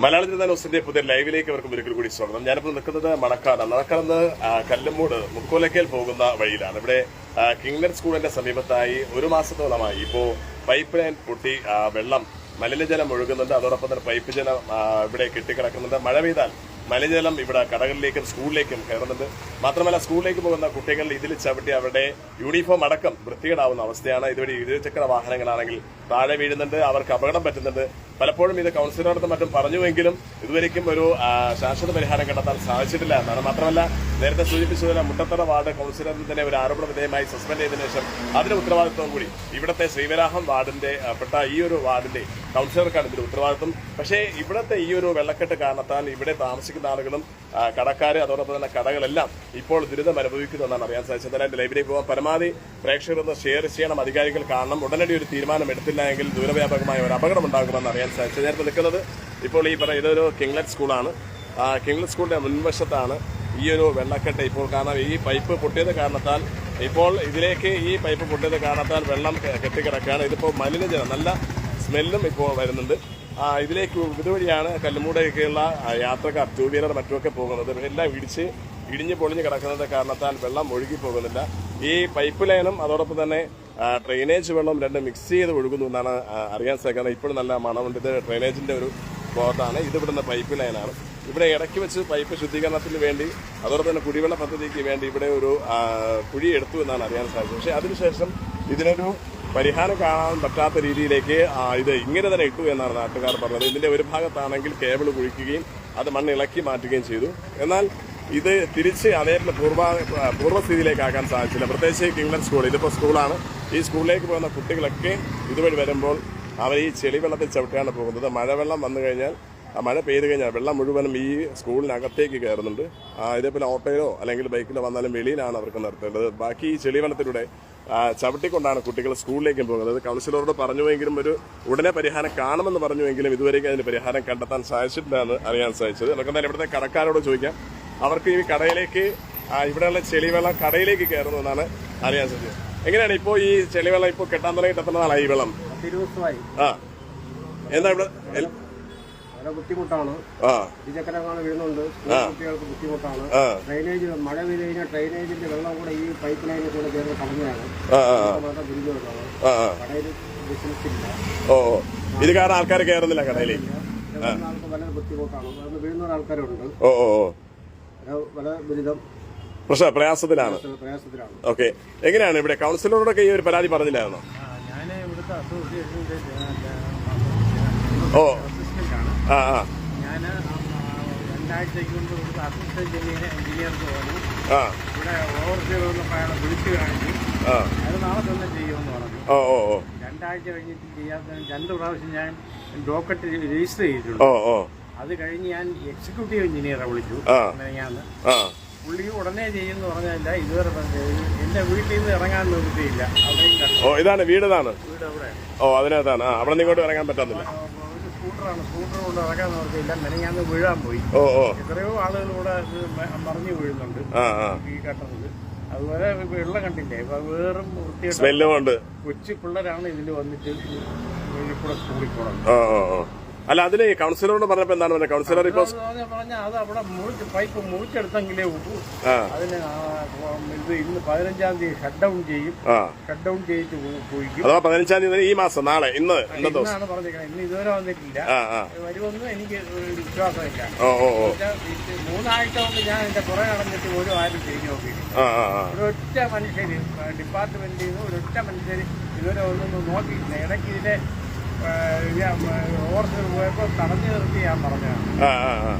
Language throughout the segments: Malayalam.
മലയാള ജനതാ ന്യൂസിന്റെ പുതിയ ലൈവിലേക്ക് അവർക്ക് ഒരിക്കൽ കൂടി സ്വാഗതം. ഞാനിപ്പോൾ നിൽക്കുന്നത് മണക്കാട് കല്ലമ്മൂട് മുക്കോലക്കൽ പോകുന്ന വഴിയിലാണ്. ഇവിടെ കിങ്ലൻഡ് സ്കൂളിന്റെ സമീപത്തായി ഒരു മാസത്തോളമായി ഇപ്പോൾ പൈപ്പ് ലൈൻ പൊട്ടി വെള്ളം മലിനജലം ഒഴുകുന്നുണ്ട്. അതോടൊപ്പം തന്നെ പൈപ്പ് ജലം ഇവിടെ കെട്ടിക്കിടക്കുന്നുണ്ട്. മഴ പെയ്താൽ മലിനജലം ഇവിടെ കടകളിലേക്കും സ്കൂളിലേക്കും കയറുന്നുണ്ട്. മാത്രമല്ല സ്കൂളിലേക്ക് പോകുന്ന കുട്ടികൾ ഇതിൽ ചവിട്ടി അവരുടെ യൂണിഫോം അടക്കം വൃത്തികേടാവുന്ന അവസ്ഥയാണ്. ഇതുവഴി ഇരുചക്ര വാഹനങ്ങളാണെങ്കിൽ താഴെ വീഴുന്നുണ്ട്, അവർക്ക് അപകടം പറ്റുന്നുണ്ട്. പലപ്പോഴും ഇത് കൌൺസിലറുടെ മറ്റും പറഞ്ഞുവെങ്കിലും ഇതുവരെയ്ക്കും ഒരു ശാശ്വത പരിഹാരം കണ്ടെത്താൻ സാധിച്ചിട്ടില്ല എന്നാണ്. മാത്രമല്ല നേരത്തെ സൂചിപ്പിച്ചതുപോലെ മുട്ടത്തറ വാർഡ് കൌൺസിലറിന് തന്നെ ഒരു ആരോപണ വിധേയമായി സസ്പെൻഡ് ചെയ്തതിനു ശേഷം അതിന്റെ ഉത്തരവാദിത്വം കൂടി ഇവിടുത്തെ ശ്രീവരാഹം വാർഡിന്റെ പെട്ട ഈ ഒരു വാർഡിന്റെ കൌൺസിലർക്കാണ് ഇതിന്റെ ഉത്തരവാദിത്വം. പക്ഷേ ഇവിടുത്തെ ഈ ഒരു വെള്ളക്കെട്ട് കാരണത്താൽ ഇവിടെ താമസിക്കുന്ന ആളുകളും കടക്കാര് അതോടൊപ്പം തന്നെ കടകളെല്ലാം ഇപ്പോൾ ദുരിതം അനുഭവിക്കുന്നുവെന്നാണ് അറിയാൻ സാധിച്ചത്. അതിന്റെ ലൈവിലേക്ക് പോകാൻ പരമാവധി പ്രേക്ഷകർ ഒന്ന് ഷെയർ ചെയ്യണം, അധികാരികൾ കാണണം. ഉടനടി ഒരു തീരുമാനം എടുത്തില്ല എങ്കിൽ ദൂരവ്യാപകമായ ഒരു അപകടം ഉണ്ടാകുമെന്ന് അറിയാൻ സാധിച്ചത്. ഞാനിപ്പോൾ നിൽക്കുന്നത് ഇപ്പോൾ ഈ ഇതൊരു കിങ്ലൻഡ് സ്കൂളാണ്. കിങ്ലൻഡ് സ്കൂളിന്റെ മുൻവശത്താണ് ഈ ഒരു വെള്ളക്കെട്ട് ഇപ്പോൾ. കാരണം ഈ പൈപ്പ് പൊട്ടിയത് കാരണത്താൽ ഇപ്പോൾ ഇതിലേക്ക് ഈ പൈപ്പ് പൊട്ടിയത് കാരണത്താൽ വെള്ളം കെട്ടിക്കിടക്കുകയാണ്. ഇതിപ്പോൾ മലിനജലം നല്ല സ്മെല്ലും ഇപ്പോൾ വരുന്നുണ്ട്. ഇതിലേക്ക് ഇതുവഴിയാണ് കല്ലുമൂടൊക്കെയുള്ള യാത്രക്കാർ ടൂ വീലർ മറ്റുമൊക്കെ പോകുന്നത്. എല്ലാം ഇടിഞ്ഞ് പൊളിഞ്ഞ് കിടക്കുന്നത് കാരണത്താൽ വെള്ളം ഒഴുകി പോകുന്നില്ല. ഈ പൈപ്പ് ലൈനും അതോടൊപ്പം തന്നെ ഡ്രെയിനേജ് വെള്ളം രണ്ടും മിക്സ് ചെയ്ത് ഒഴുകുന്നു എന്നാണ് അറിയാൻ സാധിക്കുന്നത്. ഇപ്പോഴും നല്ല മണമുണ്ട്. ഇത് ഡ്രെയിനേജിന്റെ ഒരു ബോർഡാണ്. ഇത് ഇവിടുന്ന് പൈപ്പ് ലൈനാണ്. ഇവിടെ ഇടയ്ക്ക് വെച്ച് പൈപ്പ് ശുദ്ധീകരണത്തിന് വേണ്ടി അതോടൊപ്പം തന്നെ കുടിവെള്ള പദ്ധതിക്ക് വേണ്ടി ഇവിടെ ഒരു കുഴി എടുത്തു എന്നാണ് അറിയാൻ സാധിച്ചത്. പക്ഷേ അതിനുശേഷം ഇതിനൊരു പരിഹാരം കാണാൻ പറ്റാത്ത രീതിയിലേക്ക് ഇത് ഇങ്ങനെ തന്നെ ഇട്ടു എന്നാണ് നാട്ടുകാർ പറഞ്ഞത്. ഇതിന്റെ ഒരു ഭാഗത്താണെങ്കിൽ കേബിൾ കുഴിക്കുകയും അത് മണ്ണ് ഇളക്കി മാറ്റുകയും ചെയ്തു. എന്നാൽ ഇത് തിരിച്ച് അതേ പൂർവ്വസ്ഥിതിയിലേക്കാക്കാൻ സാധിച്ചില്ല. പ്രത്യേകിച്ച് കിങ്ലൻഡ് സ്കൂൾ, ഇതിപ്പോൾ സ്കൂളാണ്. ഈ സ്കൂളിലേക്ക് പോകുന്ന കുട്ടികളൊക്കെ ഇതുവഴി വരുമ്പോൾ അവർ ഈ ചെളിവെള്ളത്തിൽ ചവിട്ടിയാണ് പോകുന്നത്. മഴവെള്ളം വന്നു കഴിഞ്ഞാൽ മഴ പെയ്തു കഴിഞ്ഞാൽ വെള്ളം മുഴുവനും ഈ സ്കൂളിനകത്തേക്ക് കയറുന്നുണ്ട്. ഇതേപോലെ ഓട്ടോയിലോ അല്ലെങ്കിൽ ബൈക്കിലോ വന്നാലും വെളിയിലാണ് അവർക്ക് നിർത്തേണ്ടത്. ബാക്കി ഈ ചെളിവെള്ളത്തിലൂടെ ചവിട്ടിക്കൊണ്ടാണ് കുട്ടികൾ സ്കൂളിലേക്കും പോകുന്നത്. കൌൺസിലറോട് പറഞ്ഞുവെങ്കിലും ഒരു ഉടനെ പരിഹാരം കാണുമെന്ന് പറഞ്ഞുവെങ്കിലും ഇതുവരെയും അതിന് പരിഹാരം കണ്ടെത്താൻ സാധിച്ചിട്ടില്ലെന്ന് അറിയാൻ സാധിച്ചത്. നമുക്ക് തന്നെ ഇവിടുത്തെ കടക്കാരോട് ചോദിക്കാം. അവർക്ക് ഈ കടയിലേക്ക് ഇവിടെയുള്ള ചെളിവെള്ളം കടയിലേക്ക് കയറുന്നു എന്നാണ് അറിയാൻ സാധിച്ചത്. എങ്ങനെയാണ് ഇപ്പോൾ ഈ ചെളിവെള്ളം ഇപ്പോൾ കെട്ടാൻ തുടങ്ങിയിട്ട് എത്ര നാളായി ഈ വെള്ളം? എന്താ ഇവിടെ ബുദ്ധിമുട്ടാണ്. ഇരുചക്രങ്ങൾ വീഴുന്നുണ്ട്, കുട്ടികൾക്ക് ബുദ്ധിമുട്ടാണ്. ഡ്രെയിനേജ് മഴ പെയ്ത് കഴിഞ്ഞാൽ ഡ്രെയിനേജിന്റെ വെള്ളം കൂടെ ഈ പൈപ്പ് ലൈനിൽ കൂടെ കയറി കളഞ്ഞാണ് വളരെ ദുരിതമുള്ളതാണ്. കടയിൽ ബിസിനസ് ഇല്ല. ഇത് കാരണം ആൾക്കാർ കയറുന്നില്ല കടയിലേക്ക്. ആൾക്ക് വളരെ ബുദ്ധിമുട്ടാണ്. അത് വീഴുന്ന ആൾക്കാരുണ്ട്. വളരെ ദുരിതം പ്രയാസത്തിലാണ്. ഓക്കെ, എങ്ങനെയാണ് ഇവിടെ കൌൺസിലറോടൊക്കെ ഈ ഒരു പരാതി പറഞ്ഞില്ലായിരുന്നോ? ഞാൻ ഇവിടുത്തെ അസോസിയേഷന്റെ ഞാൻ 2 ആഴ്ചയ്ക്ക് മുമ്പ് ഇവിടുത്തെ അസിസ്റ്റന്റ് എഞ്ചിനീയർക്ക് പറഞ്ഞു. ഇവിടെ ഓവർസീർ വന്നപ്പോൾ അയാളെ വിളിച്ചു കാണിച്ചു. അത് നാളെ തന്നെ ചെയ്യുമെന്ന് പറഞ്ഞു. 2 ആഴ്ച കഴിഞ്ഞിട്ട് ചെയ്യാത്ത 2 പ്രാവശ്യം ഞാൻ ഡോക്കറ്റ് രജിസ്റ്റർ ചെയ്തിട്ടുണ്ട്. അത് കഴിഞ്ഞ് ഞാൻ എക്സിക്യൂട്ടീവ് എഞ്ചിനീയറെ വിളിച്ചു. പുള്ളി ഉടനെ ചെയ്യുമെന്ന് പറഞ്ഞല്ല. ഇതുവരെ എന്റെ വീട്ടിൽ നിന്ന് ഇറങ്ങാൻ നിർത്തിയില്ല. അവിടെയും ഇതാണ് വീടാണ്. വീട് അവിടെ. അതിനകത്താണ്. അവിടെ നിന്ന് ഇങ്ങോട്ട് ഇറങ്ങാൻ പറ്റുന്നില്ല. സ്കൂട്ടർ കൊണ്ട് ഇറങ്ങാൻ നിർത്തിയില്ല. മെനഞ്ഞാന്ന് വീഴാൻ പോയി. എത്രയോ ആളുകൾ ഇവിടെ മറിഞ്ഞു വീഴുന്നുണ്ട് ഈ ഘട്ടത്തിൽ. അതുപോലെ വെള്ളം കണ്ടില്ലേ, വേറും വൃത്തിയായിട്ട് കൊച്ചു പിള്ളേരാണ് ഇതിൽ വന്നിട്ട് കൂടെ സ്കൂളിൽ പോകണം. അല്ല, അതില് കൌൺസിലറോട് പറഞ്ഞപ്പോ എന്താണ് പറഞ്ഞത്? കൌൺസിലർ ഇപ്പൊ പറഞ്ഞ അത് അവിടെ പൈപ്പ് മുറിച്ചെടുത്തെങ്കിലേ ഉള്ളൂ. അതിന് ഇത് ഇന്ന് 15-ാം തീയതി ഷട്ട് ഡൗൺ ചെയ്യും. ഷട്ട് ഡൗൺ ചെയ്തിട്ട് പോയിക്കും. അഥവാ 15-ാം തീയതി ഈ മാസം നാളെ ഇന്നാണ് പറഞ്ഞിരിക്കുന്നത്. ഇന്ന് ഇതുവരെ വന്നിട്ടില്ല. വരുമെന്ന് എനിക്ക് വിശ്വാസമില്ല. 3 ആഴ്ച കൊണ്ട് ഞാൻ എന്റെ പുറകെ നടന്നിട്ട് ഒരു ആരും ചെയ്ത് നോക്കിയിട്ടില്ല. ഒരൊറ്റ മനുഷ്യര് ഡിപ്പാർട്ട്മെന്റിൽ നിന്ന് ഒരൊറ്റ മനുഷ്യര് ഇതുവരെ ഒന്നും നോക്കിയിട്ടില്ല. ഇടയ്ക്ക് ഇതിന്റെ ഓവർസീർ പോയപ്പോ തടഞ്ഞു നിർത്തി ഞാൻ പറഞ്ഞതാണ്.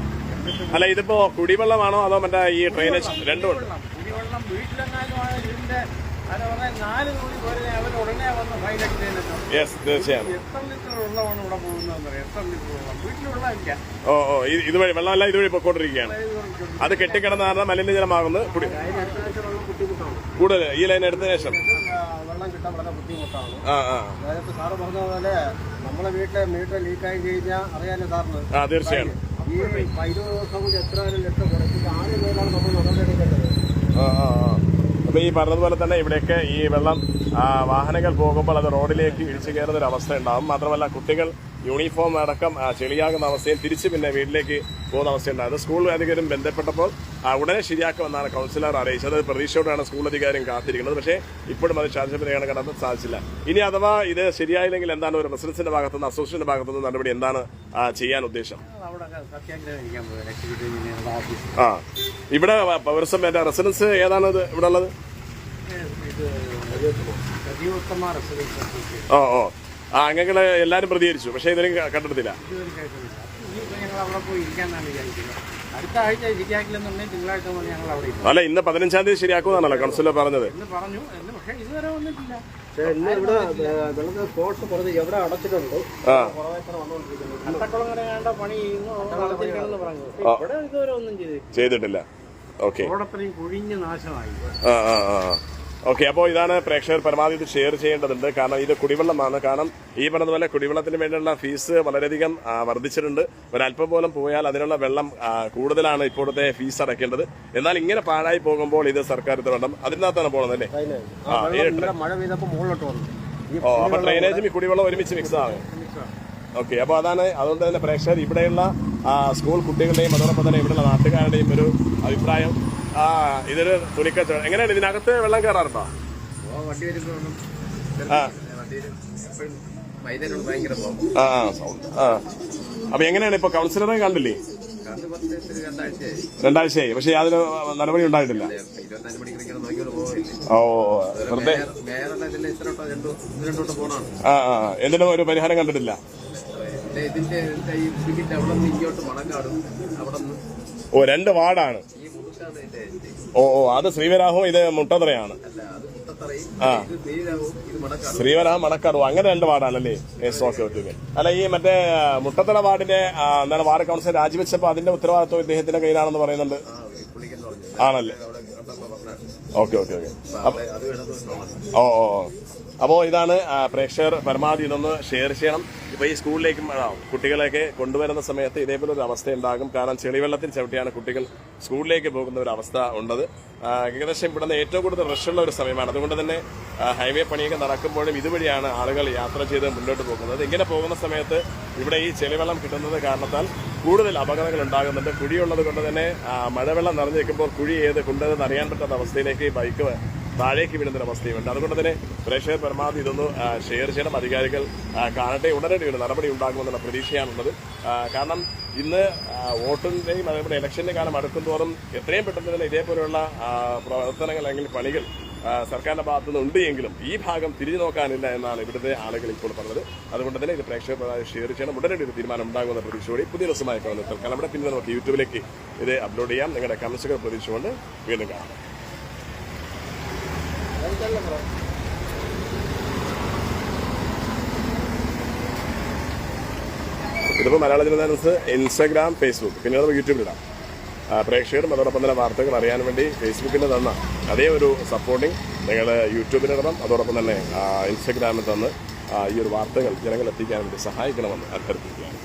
അല്ല, ഇതിപ്പോ കുടിവെള്ളമാണോ അതോ മറ്റേ ഈ ഡ്രെയിനേജ് രണ്ടും? കുടിവെള്ളം വീട്ടിലെങ്ങാനും ഇതിന്റെ 4 തുണി പോലെ അവർ ഉടനെ വന്ന് ഫൈനൊക്കെ ചെയ്യുന്നുണ്ട്. തീർച്ചയായും. എത്ര ലിറ്റർ വെള്ളമാണ് ഇവിടെ പോകുന്നതെന്ന് പറയാം. എത്ര ലിറ്റർ വെള്ളം വീട്ടിലുള്ള ഇല്ല. ഇതുവഴി വെള്ളമല്ല ഇതുവഴി പൊക്കോണ്ടിരിക്കുകയാണ്. അത് കെട്ടിക്കിടന്ന കാരണം മലിനജലമാകുന്നത് കൂടുതൽ ഈ ലൈൻ എടുത്തതിനു ശേഷം വെള്ളം കിട്ടാൻ വളരെ ബുദ്ധിമുട്ടാണ്. അതായത് സാറ് പറഞ്ഞ പോലെ നമ്മളെ വീട്ടിലെ മീറ്റർ ലീക്കായി കഴിഞ്ഞാൽ അറിയാലോ സാറിന്. തീർച്ചയായും. ഈ 20 ദിവസം കൊണ്ട് എത്ര ലിറ്റർ കുറച്ചിട്ട് 6 പേരാണ് നമ്മൾ നടപടിയെടുക്കേണ്ടത്. അപ്പൊ ഈ പറഞ്ഞതുപോലെ തന്നെ ഇവിടെയൊക്കെ ഈ വെള്ളം വാഹനങ്ങൾ പോകുമ്പോൾ അത് റോഡിലേക്ക് ഇടിച്ചു കയറുന്ന ഒരു അവസ്ഥ ഉണ്ടാകും. മാത്രമല്ല കുട്ടികൾ യൂണിഫോം അടക്കം ചെളിയാകുന്ന അവസ്ഥയും തിരിച്ച് പിന്നെ വീട്ടിലേക്ക് പോകുന്ന അവസ്ഥയുണ്ടായത്. സ്കൂൾ അധികാരം ബന്ധപ്പെട്ടപ്പോൾ ഉടനെ ശരിയാക്കുമെന്നാണ് കൗൺസിലർ അറിയിച്ചത്. പ്രതീക്ഷയോടെയാണ് സ്കൂൾ അധികാരം കാത്തിരിക്കുന്നത്. പക്ഷേ ഇപ്പോഴും അത് ചാർജ് കണ്ടെത്താൻ സാധിച്ചില്ല. ഇനി അഥവാ ഇത് ശരിയായില്ലെങ്കിൽ എന്താണ് ഒരു റെസിഡൻസിന്റെ ഭാഗത്തുനിന്ന് അസോസിയേഷന്റെ ഭാഗത്തുനിന്ന് നടപടി എന്താണ് ചെയ്യാൻ ഉദ്ദേശം? ഇവിടെ പൗരസം റെസിഡൻസ് ഏതാണ് ഇവിടെ ഉള്ളത്? ഓ അംഗങ്ങളെ എല്ലാരും പ്രതികരിച്ചു, പക്ഷെ ഇതിലും കണ്ടെടുത്തില്ല. അല്ല, ഇന്ന് 15-ാം തീയതി ശരിയാക്കുമെന്നാണല്ലോ കൗൺസിലർ പറഞ്ഞത്. ചെയ്തിട്ടില്ല. Okay, okay. അപ്പോൾ ഇതാണ് പ്രേക്ഷകർ പരമാവധി ഇത് ഷെയർ ചെയ്യേണ്ടതുണ്ട്. കാരണം ഇത് കുടിവെള്ളമാണ്. കാരണം ഈ പറഞ്ഞതുപോലെ കുടിവെള്ളത്തിന് വേണ്ടിയുള്ള ഫീസ് വളരെയധികം വർദ്ധിച്ചിട്ടുണ്ട്. ഒരല്പം പോലും പോയാൽ അതിനുള്ള വെള്ളം കൂടുതലാണ് ഇപ്പോഴത്തെ ഫീസ് അടയ്ക്കേണ്ടത്. എന്നാൽ ഇങ്ങനെ പാഴായി പോകുമ്പോൾ ഇത് സർക്കാർ ഇടപെടണം. അതിനകത്താണ് പോകുന്നത് അല്ലേ? അപ്പൊ ഡ്രെയിനേജും ഈ കുടിവെള്ളം ഒരുമിച്ച് മിക്സ് ആണ്. ഓക്കെ, അപ്പോൾ അതുകൊണ്ട് തന്നെ പ്രേക്ഷകർ ഇവിടെയുള്ള സ്കൂൾ കുട്ടികളുടെയും അതോടൊപ്പം തന്നെ ഇവിടെയുള്ള നാട്ടുകാരുടെയും ഒരു അഭിപ്രായം ഇതൊരു തുണിക്കച്ചവടം. എങ്ങനെയാണ് ഇതിനകത്ത് വെള്ളം കയറാറുണ്ടോ? അപ്പൊ എങ്ങനെയാണ് ഇപ്പൊ കൗൺസിലറെ കണ്ടില്ലേ? 2 ആഴ്ചയായി, പക്ഷെ യാതൊരു നടപടി ഉണ്ടായിട്ടില്ല. ഓ, വെറുതെ എന്തിനും ഒരു പരിഹാരം കണ്ടിട്ടില്ല. ഓ, 2 വാർഡാണ്. ഓ, അത് ശ്രീവരാഹവും ഇത് മുട്ടത്തറയാണ്. ശ്രീവരാഹം മണക്കാട്, അങ്ങനെ 2 വാർഡാണല്ലേ? Okay okay. അല്ല, ഈ മറ്റേ മുട്ടത്തറ വാർഡിന്റെ എന്താണ് വാർഡ് കൗൺസിലർ രാജിവെച്ചപ്പോ അതിന്റെ ഉത്തരവാദിത്വം ഇദ്ദേഹത്തിന്റെ കയ്യിലാണെന്ന് പറയുന്നുണ്ട്. ആണല്ലേ? Okay okay okay. ഓ, അപ്പോൾ ഇതാണ് പ്രേക്ഷകർ പരമാവധി ഇതൊന്ന് ഷെയർ ചെയ്യണം. ഇപ്പോൾ ഈ സ്കൂളിലേക്കും കുട്ടികളെയൊക്കെ കൊണ്ടുവരുന്ന സമയത്ത് ഇതേപോലെ ഒരു അവസ്ഥ ഉണ്ടാകും. കാരണം ചെളിവെള്ളത്തിൽ ചവിട്ടിയാണ് കുട്ടികൾ സ്കൂളിലേക്ക് പോകുന്ന ഒരു അവസ്ഥ ഉള്ളത്. ഏകദേശം ഇവിടുന്ന് ഏറ്റവും കൂടുതൽ റഷുള്ള ഒരു സമയമാണ്. അതുകൊണ്ട് തന്നെ ഹൈവേ പണിയൊക്കെ നടക്കുമ്പോഴും ഇതുവഴിയാണ് ആളുകൾ യാത്ര ചെയ്ത് മുന്നോട്ട് പോകുന്നത്. ഇങ്ങനെ പോകുന്ന സമയത്ത് ഇവിടെ ഈ ചെളിവെള്ളം കിട്ടുന്നത് കാരണത്താൽ കൂടുതൽ അപകടങ്ങൾ ഉണ്ടാകുന്നുണ്ട്. കുഴിയുള്ളത് കൊണ്ട് തന്നെ മഴവെള്ളം നിറഞ്ഞു നിൽക്കുമ്പോൾ കുഴി ഏത് കൊണ്ടതെന്ന് അറിയാൻ പറ്റാത്ത അവസ്ഥയിലേക്ക് ബൈക്ക് താഴേക്ക് വീഴുന്നൊരവസ്ഥയുണ്ട്. അതുകൊണ്ട് തന്നെ പ്രേക്ഷകർ പരമാവധി ഇതൊന്ന് ഷെയർ ചെയ്യണം. അധികാരികൾ കാണട്ടെ, ഉടനടി ഒരു നടപടി ഉണ്ടാകുമെന്നുള്ള പ്രതീക്ഷയാണുള്ളത്. കാരണം ഇന്ന് വോട്ടിന്റെയും അതേപോലെ ഇലക്ഷന്റെ കാലം അടുക്കുന്തോറും എത്രയും പെട്ടെന്ന് തന്നെ ഇതേപോലെയുള്ള പ്രവർത്തനങ്ങൾ അല്ലെങ്കിൽ പണികൾ സർക്കാരിന്റെ ഭാഗത്തുനിന്ന് ഉണ്ട് എങ്കിലും ഈ ഭാഗം തിരിഞ്ഞു നോക്കാനില്ല എന്നാണ് ഇവിടുത്തെ ആളുകൾ ഇപ്പോൾ പറഞ്ഞത്. അതുകൊണ്ട് തന്നെ ഇത് പ്രേക്ഷകർ ഷെയർ ചെയ്യണം. ഉടനടി ഒരു തീരുമാനം ഉണ്ടാകുമെന്ന പ്രതീക്ഷയോടെ പുതിയ ദിവസമായി കാണുന്നത്. കാരണം ഇവിടെ പിന്നെ നമുക്ക് യൂട്യൂബിലേക്ക് ഇത് അപ്ലോഡ് ചെയ്യാം. നിങ്ങളുടെ കമന്റ്സുകൾ പ്രതീക്ഷിച്ചുകൊണ്ട് വീണ്ടും കാണാം. ഇതിപ്പോൾ മലയാള ജനതാ ന്യൂസ് ഇൻസ്റ്റാഗ്രാം, ഫേസ്ബുക്ക്, പിന്നെ നമുക്ക് യൂട്യൂബിലിടാം. പ്രേക്ഷകരും അതോടൊപ്പം തന്നെ വാർത്തകൾ അറിയാൻ വേണ്ടി ഫേസ്ബുക്കിന് തന്ന അതേ ഒരു സപ്പോർട്ടിങ് നിങ്ങൾ യൂട്യൂബിലിടണം. അതോടൊപ്പം തന്നെ ഇൻസ്റ്റാഗ്രാമിൽ തന്ന് ഈ ഒരു വാർത്തകൾ ജനങ്ങൾ എത്തിക്കാൻ വേണ്ടി സഹായിക്കണമെന്ന് അഭ്യർത്ഥിക്കുകയാണ്.